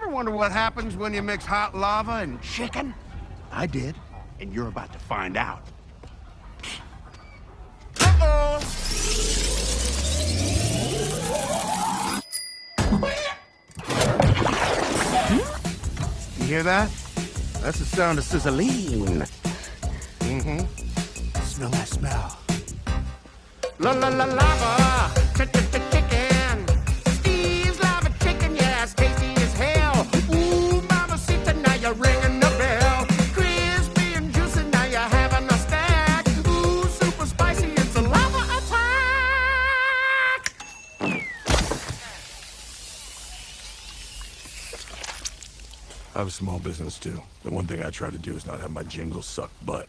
ever wonder what happens when you mix hot lava and chicken? I did, and you're about to find out. Uh-oh! You hear that? That's the sound of sizzling. Smell that smell. La la la lava, chicken. Steve's lava chicken, yeah, it's tasty as hell. Ooh, mamacita, now you're ringing the bell. Crispy and juicy, now you're having a stack. Ooh, super spicy, it's a lava attack. I have a small business too. The one thing I try to do is not have my jingles suck butt.